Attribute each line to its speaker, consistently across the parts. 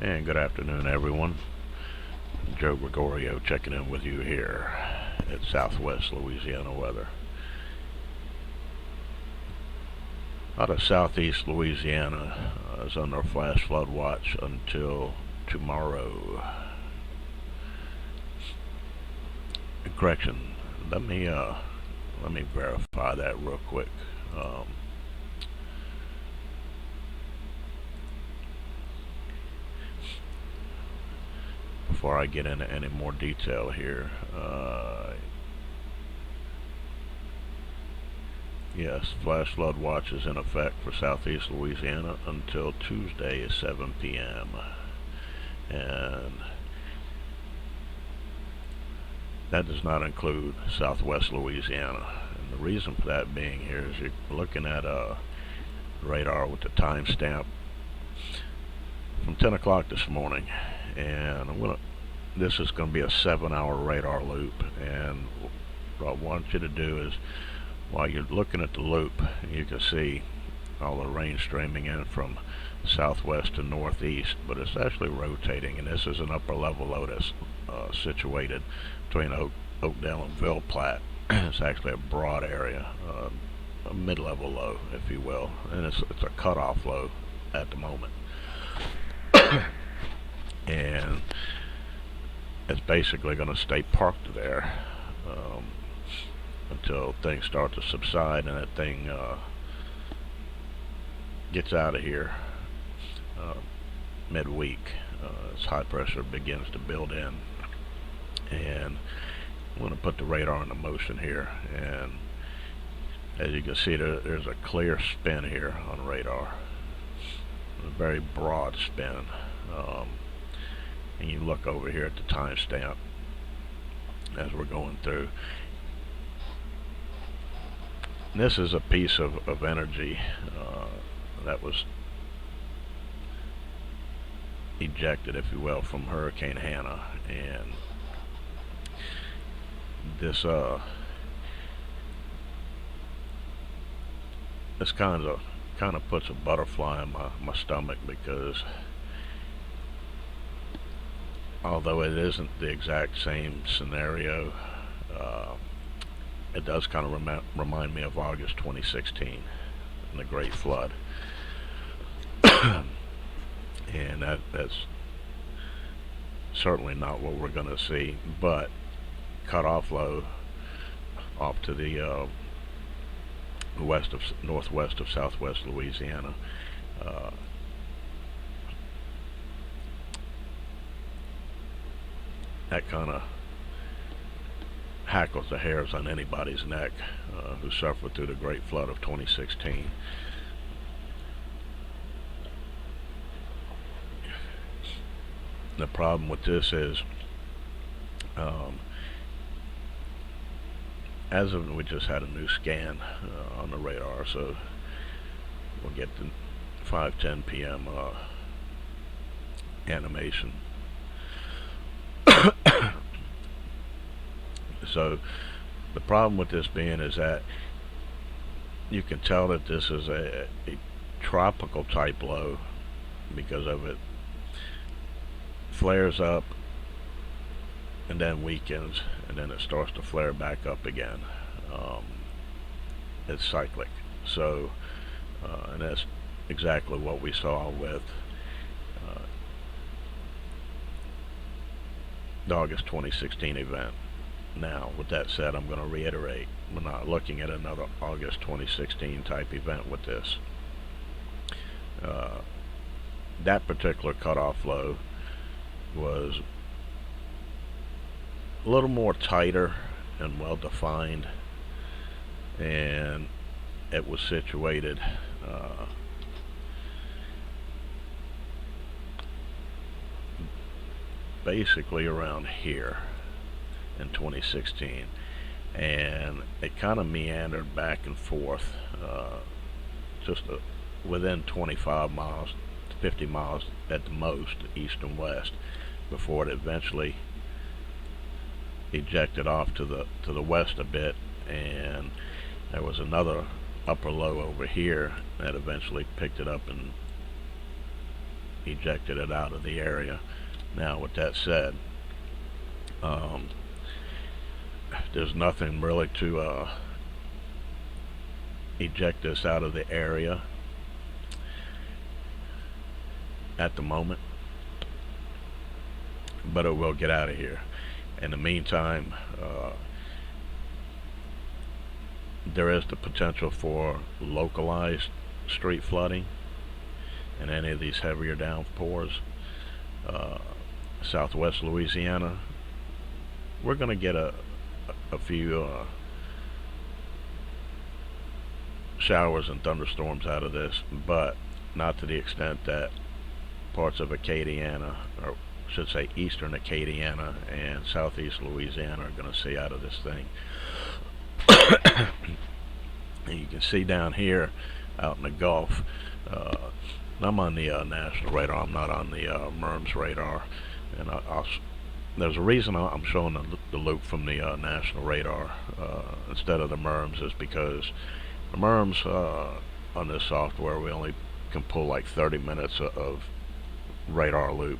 Speaker 1: And good afternoon, everyone. Joe Gregorio checking in with you here at Southwest Louisiana weather. Out of Southeast Louisiana is under flash flood watch until tomorrow. Correction. Let me verify that real quick. Before I get into any more detail here. Yes, flash flood watch is in effect for southeast Louisiana until Tuesday at 7 p.m. And that does not include southwest Louisiana. And the reason for that being here is you're looking at a radar with the timestamp from 10 o'clock this morning. And this is going to be a 7-hour radar loop. And what I want you to do is, while you're looking at the loop, you can see all the rain streaming in from southwest to northeast, but it's actually rotating, and this is an upper level low that's situated between Oakdale and Ville Platte. It's actually a broad area, a mid-level low, if you will, and it's a cutoff low at the moment. And it's basically going to stay parked there until things start to subside and that thing gets out of here midweek. As high pressure begins to build in, and I'm going to put the radar into motion here, and as you can see, there's a clear spin here on radar, a very broad spin. And you look over here at the timestamp as we're going through. And this is a piece of energy that was ejected, if you will, from Hurricane Hannah, and this kind of puts a butterfly in my stomach, because although it isn't the exact same scenario, it does kind of remind me of August 2016 and the Great Flood. And that's certainly not what we're going to see, but cutoff low off to the northwest of southwest Louisiana. That kind of hackles the hairs on anybody's neck who suffered through the Great Flood of 2016. The problem with this is, as of we just had a new scan on the radar, so we'll get the 5:10 p.m. animation. So the problem with this being is that you can tell that this is a tropical type low, because of it flares up and then weakens, and then it starts to flare back up again. It's cyclic. So and that's exactly what we saw with the August 2016 event. Now, with that said, I'm going to reiterate, we're not looking at another August 2016 type event with this. That particular cutoff low was a little more tighter and well defined, and it was situated basically around here in 2016, and it kind of meandered back and forth just within 25 miles to 50 miles at the most, east and west, before it eventually ejected off to the west a bit, and there was another upper low over here that eventually picked it up and ejected it out of the area. Now, with that said, there's nothing really to eject this out of the area at the moment, but it will get out of here. In the meantime, there is the potential for localized street flooding in any of these heavier downpours. Southwest Louisiana, we're going to get a few showers and thunderstorms out of this, but not to the extent that parts of Acadiana, or I should say eastern Acadiana and southeast Louisiana, are going to see out of this thing. And you can see down here out in the Gulf, I'm on the national radar, I'm not on the MERMS radar, and there's a reason I'm showing the loop from the national radar instead of the MERMS, is because the MERMS on this software, we only can pull like 30 minutes of radar loop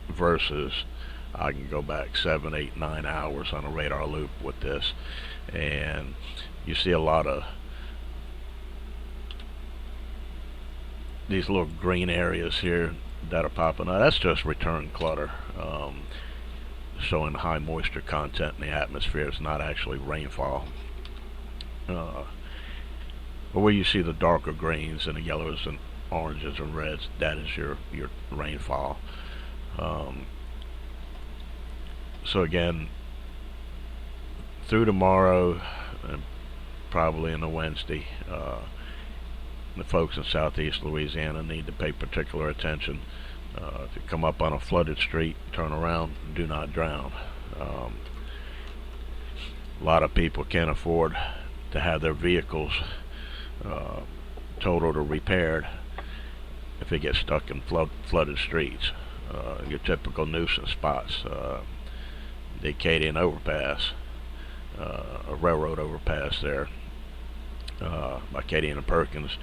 Speaker 1: versus I can go back 7, 8, 9 hours on a radar loop with this, and you see a lot of these little green areas here that are popping up. That's just return clutter, showing high moisture content in the atmosphere. It's not actually rainfall. But where you see the darker greens and the yellows and oranges and reds, that is your rainfall. So again, through tomorrow and probably into Wednesday, the folks in southeast Louisiana need to pay particular attention. If you come up on a flooded street, turn around, do not drown. A lot of people can't afford to have their vehicles totaled or repaired if they get stuck in flooded streets. Your typical nuisance spots, the Acadian overpass, a railroad overpass there, Acadian and Perkins,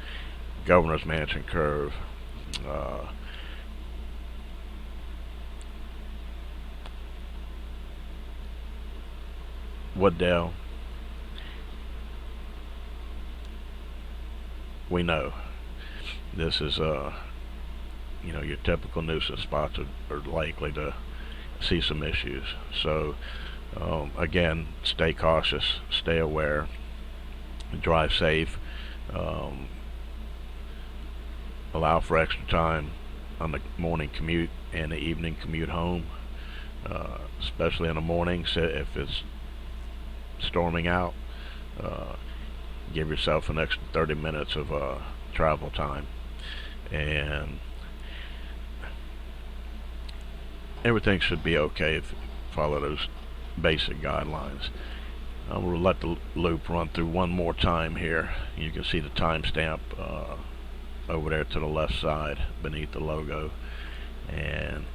Speaker 1: Governor's Mansion curve, Wooddale. We know this is your typical nuisance spots are likely to see some issues. So again, stay cautious, stay aware, drive safe, allow for extra time on the morning commute and the evening commute home, especially in the mornings if it's storming out. Give yourself an extra 30 minutes of travel time, and everything should be okay if you follow those basic guidelines. I'm going to let the loop run through one more time here. You can see the timestamp over there to the left side beneath the logo, and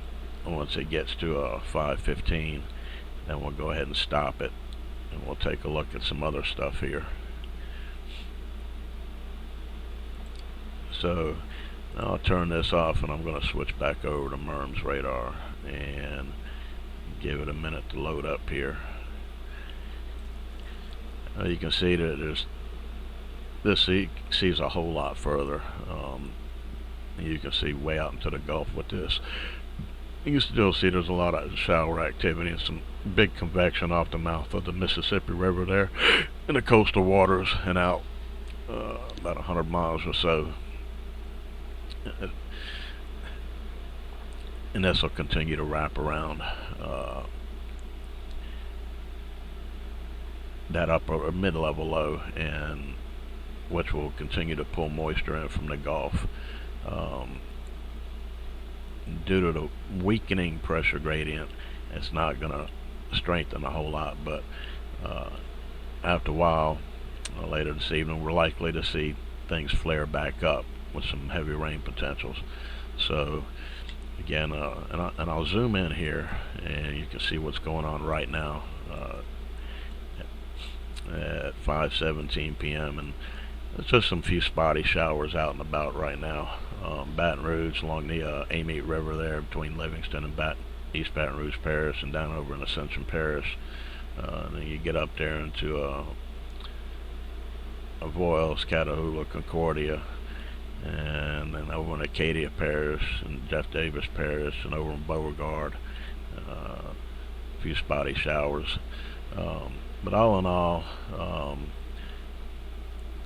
Speaker 1: once it gets to 5:15, then we'll go ahead and stop it, and we'll take a look at some other stuff here. So I'll turn this off, and I'm going to switch back over to MERMS radar and give it a minute to load up here. You can see that this sees a whole lot further. You can see way out into the Gulf with this. You can still see there's a lot of shower activity and some big convection off the mouth of the Mississippi River there in the coastal waters and out about 100 miles or so. And this will continue to wrap around that upper mid-level low, and which will continue to pull moisture in from the Gulf. Due to the weakening pressure gradient, it's not going to strengthen a whole lot, but after a while, later this evening, we're likely to see things flare back up with some heavy rain potentials. So again, and I'll zoom in here, and you can see what's going on right now at 5:17 p.m. and There's just some few spotty showers out and about right now. Baton Rouge along the Amite River there between Livingston and East Baton Rouge Parish, and down over in Ascension Parish. And then you get up there into Avoyles, Catahoula, Concordia, and then over in Acadia Parish and Jeff Davis Parish, and over in Beauregard, a few spotty showers. But all in all,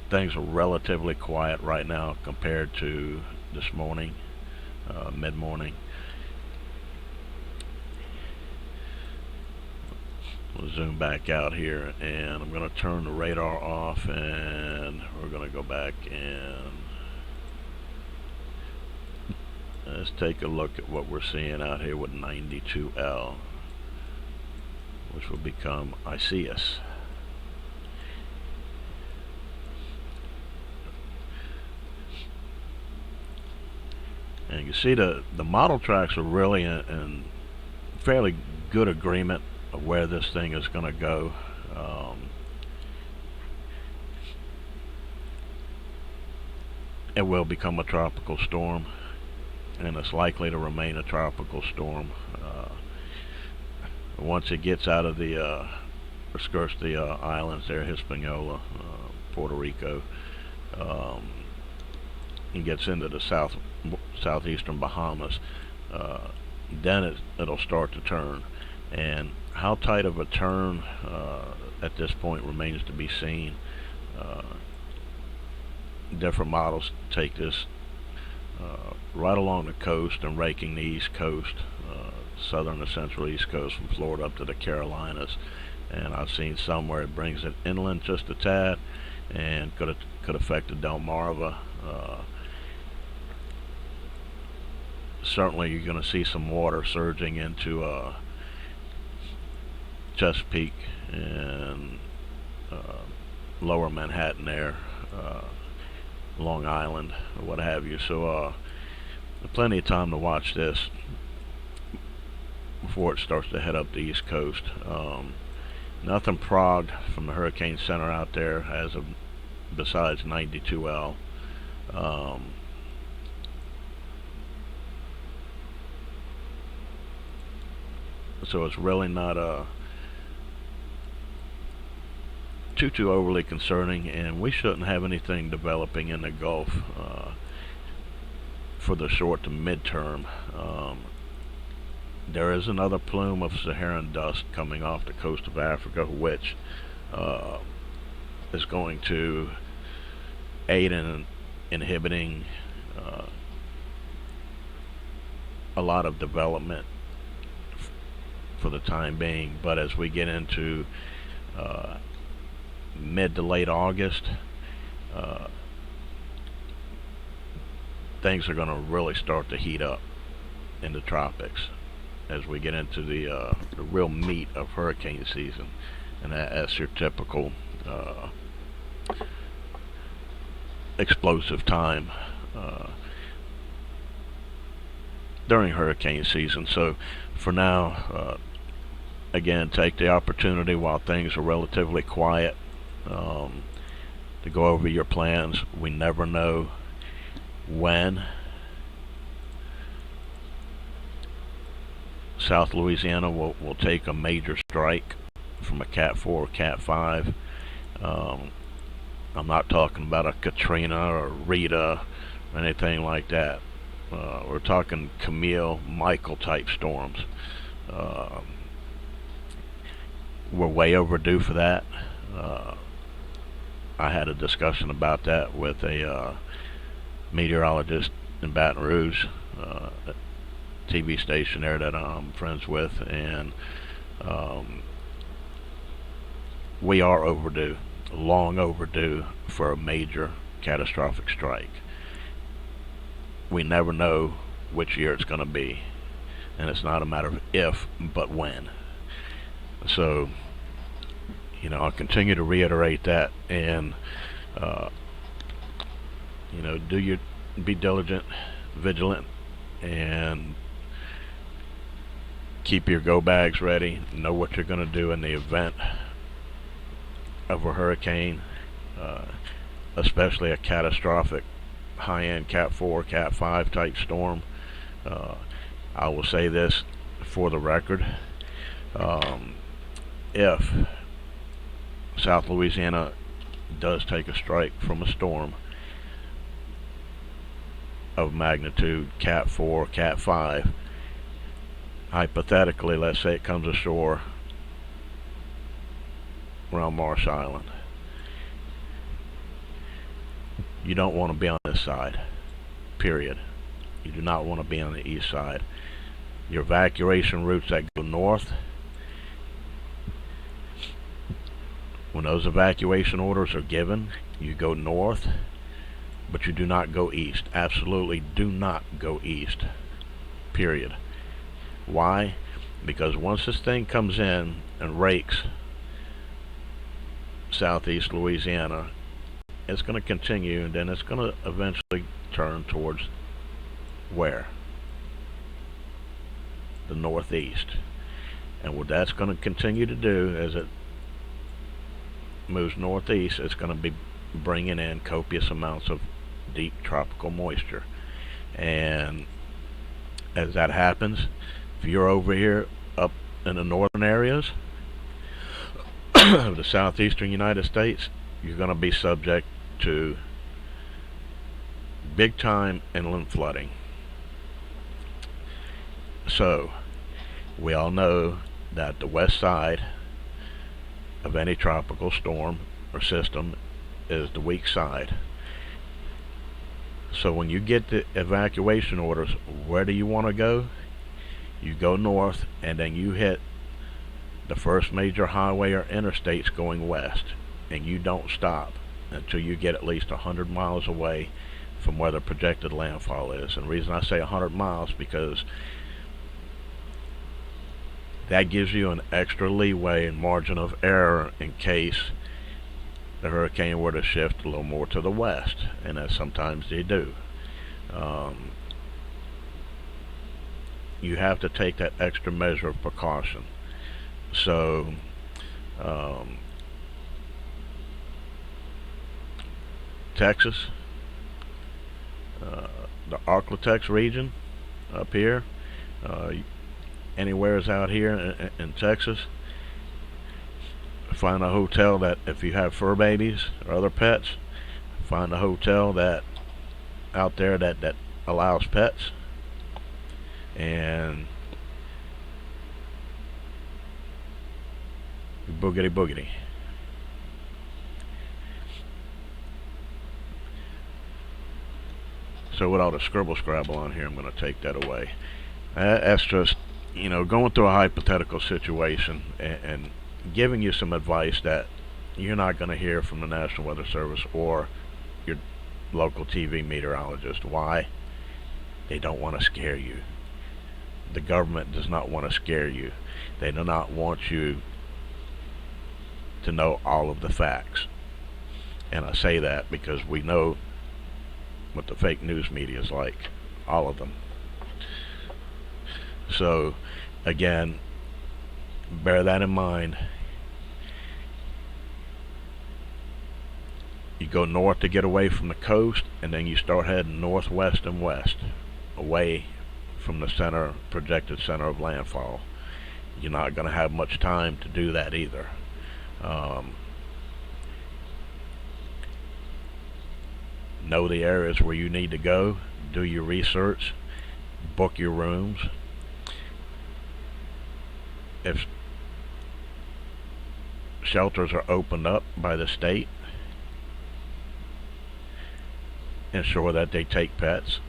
Speaker 1: things are relatively quiet right now compared to this morning, mid-morning. We'll zoom back out here, and I'm going to turn the radar off, and we're going to go back and let's take a look at what we're seeing out here with 92L, which will become Iseus. And you can see the model tracks are really in fairly good agreement of where this thing is going to go. It will become a tropical storm, and it's likely to remain a tropical storm. Once it gets out of the skirts the islands there, Hispaniola, Puerto Rico, and gets into the southeastern Bahamas, then it'll start to turn. And how tight of a turn at this point remains to be seen. Different models take this right along the coast and raking the east coast, southern and central east coast, from Florida up to the Carolinas. And I've seen some where it brings it inland just a tad, and could affect the Delmarva. Certainly you're going to see some water surging into Chesapeake and lower Manhattan there, Long Island, or what have you. So plenty of time to watch this before it starts to head up the east coast. Nothing progged from the Hurricane Center out there as of besides 92L. So it's really not too overly concerning, and we shouldn't have anything developing in the Gulf for the short to midterm. There is another plume of Saharan dust coming off the coast of Africa, which is going to aid in inhibiting a lot of development for the time being. But as we get into mid to late August, things are going to really start to heat up in the tropics as we get into the real meat of hurricane season. And that's your typical explosive time during hurricane season. So for now, again, take the opportunity while things are relatively quiet to go over your plans. We never know when South Louisiana will take a major strike from a Cat 4 or Cat 5. I'm not talking about a Katrina or Rita or anything like that. We're talking Camille, Michael type storms. We're way overdue for that. I had a discussion about that with a meteorologist in Baton Rouge, a TV station there that I'm friends with, and we are overdue, long overdue, for a major catastrophic strike. We never know which year it's going to be, and it's not a matter of if, but when. So, I'll continue to reiterate that, and be diligent, vigilant, and keep your go bags ready. Know what you're going to do in the event of a hurricane. especially a catastrophic high-end Cat 4, Cat 5 type storm. I will say this for the record. If South Louisiana does take a strike from a storm of magnitude Cat 4, Cat 5, hypothetically, let's say it comes ashore around Marsh Island, you don't want to be on this side, period. You do not want to be on the east side. Your evacuation routes that go north, when those evacuation orders are given, you go north, but you do not go east. Absolutely do not go east, period. Why? Because once this thing comes in and rakes southeast Louisiana, it's going to continue, and then it's going to eventually turn towards where? The northeast. And what that's going to continue to do as it moves northeast, it's going to be bringing in copious amounts of deep tropical moisture. And as that happens, if you're over here up in the northern areas of the southeastern United States, you're going to be subject to big time inland flooding. So we all know that the west side of any tropical storm or system is the weak side. So when you get the evacuation orders, where do you want to go? You go north, and then you hit the first major highway or interstates going west, and you don't stop until you get at least 100 miles away from where the projected landfall is. And the reason I say 100 miles, because that gives you an extra leeway and margin of error in case the hurricane were to shift a little more to the west, and as sometimes they do. You have to take that extra measure of precaution. So Texas, the Arklatex region up here, anywhere's out here in Texas, find a hotel that, if you have fur babies or other pets, find a hotel that out there that allows pets, and boogity boogity. So with all the scribble scrabble on here, I'm going to take that away. That's just, going through a hypothetical situation and giving you some advice that you're not going to hear from the National Weather Service or your local TV meteorologist. Why? They don't want to scare you. The government does not want to scare you. They do not want you to know all of the facts. And I say that because we know what the fake news media is like. All of them. So, again, bear that in mind. You go north to get away from the coast, and then you start heading northwest and west, away from the projected center of landfall. You're not going to have much time to do that either. Know the areas where you need to go, do your research, book your rooms. If shelters are opened up by the state, ensure that they take pets,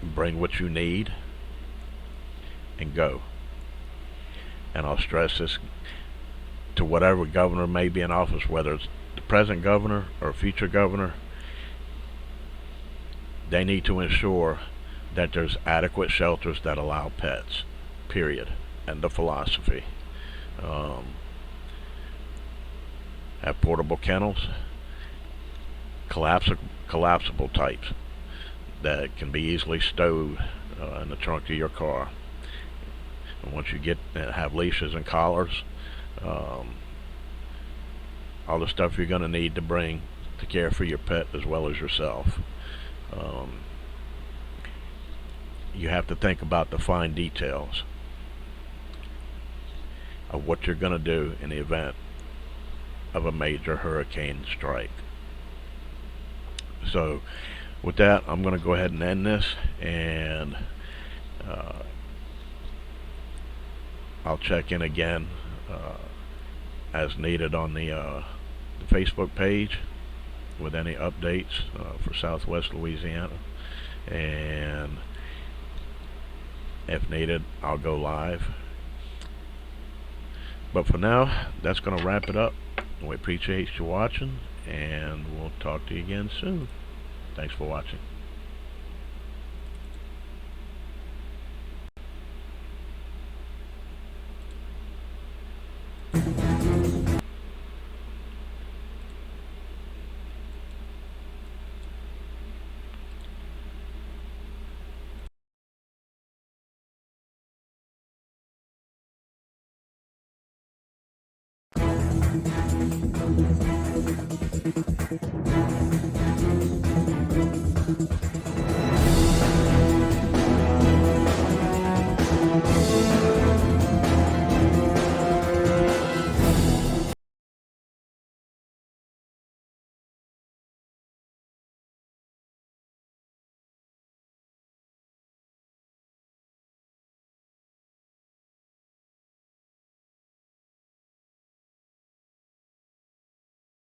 Speaker 1: bring what you need, and go. And I'll stress this to whatever governor may be in office, whether it's the present governor or future governor, they need to ensure that there's adequate shelters that allow pets, period. And the philosophy. Have portable kennels, collapsible types that can be easily stowed in the trunk of your car. And once you have leashes and collars, all the stuff you're going to need to bring to care for your pet as well as yourself. You have to think about the fine details of what you're going to do in the event of a major hurricane strike. So with that, I'm going to go ahead and end this, and I'll check in again as needed on the Facebook page with any updates for Southwest Louisiana, and if needed, I'll go live. But for now, that's going to wrap it up. We appreciate you watching, and we'll talk to you again soon. Thanks for watching.